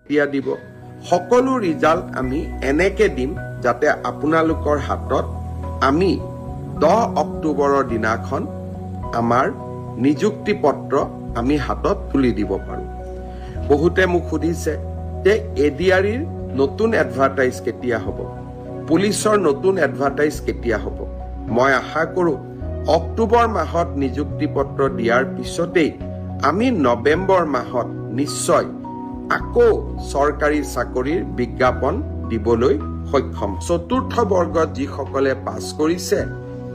কেতিয়া দিব সকলো ৰিজাল্ট আমি এনেকে দিম যাতে আপোনালোকৰ হাতত আমি 10 অক্টোবৰৰ দিনাখন আমাৰ নিযুক্তি পত্ৰ আমি হাতত তুলি দিব পাৰো বহুতে মোক সুধিছে যে এডিআৰিৰ নতুন এডভাৰটাইজ কেতিয়া হ'ব পুলিচৰ নতুন এডভাৰটাইজ কেতিয়া হ'ব মই আশা কৰো অক্টোবৰ মাহত নিযুক্তি পত্ৰ দিয়াৰ পিছতেই আমি নৱেম্বৰ মাহত নিশ্চয় আকৌ চৰকাৰী চাকৰিৰ বিজ্ঞাপন দিবলৈ সক্ষম চতুৰ্থ বৰ্গত যিসকলে পাছ কৰিছে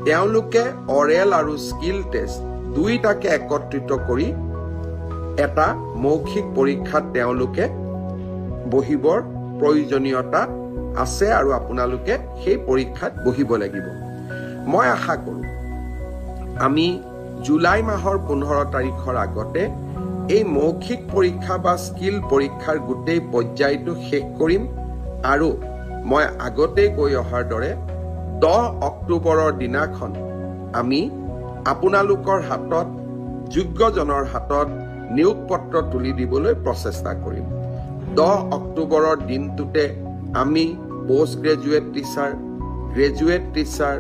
তেওঁলোকে অৰেল আৰু স্কিল টেষ্ট দুইটাকে একত্ৰিত কৰি এটা মৌখিক পৰীক্ষাত তেওঁলোকে বহিবৰ প্ৰয়োজনীয়তা আছে আৰু আপোনালোকে সেই পৰীক্ষাত বহিব লাগিব মই আশা কৰো আমি জুলাই মাহৰ 15 তাৰিখৰ আগতে এই মৌখিক পৰীক্ষা বা স্কিল পৰীক্ষাৰ গোটেই পৰ্যায়টো শেষ কৰিম আৰু মই আগতে কৈ অহাৰ দৰে 10 অক্টোবৰৰ দিনাখন আমি আপোনালোকৰ হাতত যোগ্যজনৰ হাতত নিয়োগ পত্ৰ তুলি দিবলৈ প্ৰচেষ্টা কৰিম 10 অক্টোবৰৰ দিনটোতে আমি post graduate teacher graduate teacher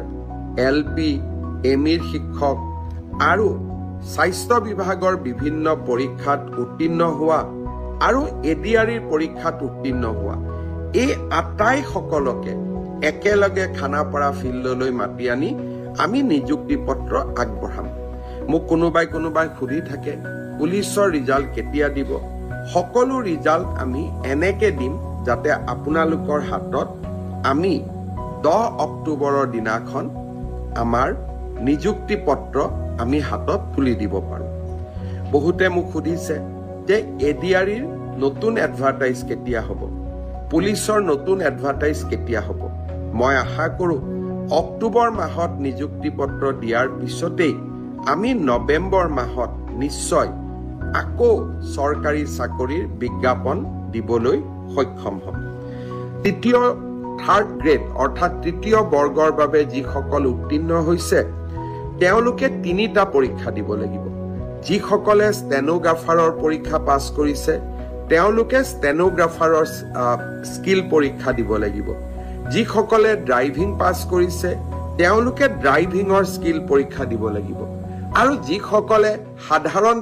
LP এমইৰ শিক্ষক আৰু স্বাস্থ্য বিভাগৰ বিভিন্ন পৰীক্ষাত উত্তীৰ্ণ হোৱা আৰু এডিআৰিৰ পৰীক্ষাত উত্তীৰ্ণ হোৱা এই আটাই সকলকে একেলগে খানাপাৰা ফিল্ডলৈ মাতি আনি আমি নিযুক্তি পত্ৰ আগবঢ়াম মোক কোনোবাই সুধি থাকে পুলিচৰ ৰিজাল্ট কেতিয়া দিব সকলো ৰিজাল্ট আমি এনেকে দিম যাতে আপোনালোকৰ হাতত আমি 10 অক্টোবৰৰ দিনাখন আমাৰ নিযুক্তি পত্ৰ আমি হাতত তুলি দিব পাৰো বহুতে মোক সুধিছে যে এডিআৰিৰ নতুন এডভাৰটাইজ কেতিয়া হ'ব পুলিচৰ নতুন এডভাৰটাইজ কেতিয়া হ'ব মই আশা কৰো অক্টোবৰ মাহত নিযুক্তি পত্ৰ দিয়াৰ পিছতেই আমি নৱেম্বৰ মাহত নিশ্চয় আকৌ চৰকাৰী চাকৰিৰ বিজ্ঞাপন দিবলৈ সক্ষম হ'ম তৃতীয় থাৰ্ড গ্ৰেড অৰ্থাৎ তৃতীয় বৰ্গৰ বাবে যিসকল উত্তীৰ্ণ হৈছে তেওঁলোকে 3টা পৰীক্ষা দিব লাগিব যিসকলে ষ্টেনোগ্ৰাফাৰৰ পৰীক্ষা পাছ কৰিছে তেওঁলোকে ষ্টেনোগ্ৰাফাৰৰ স্কিল পৰীক্ষা দিব লাগিব যিসকলে ড্ৰাইভিং পাছ কৰিছে তেওঁলোকে ড্ৰাইভিঙৰ স্কিল পৰীক্ষা দিব লাগিব আৰু যিসকলে সাধাৰণ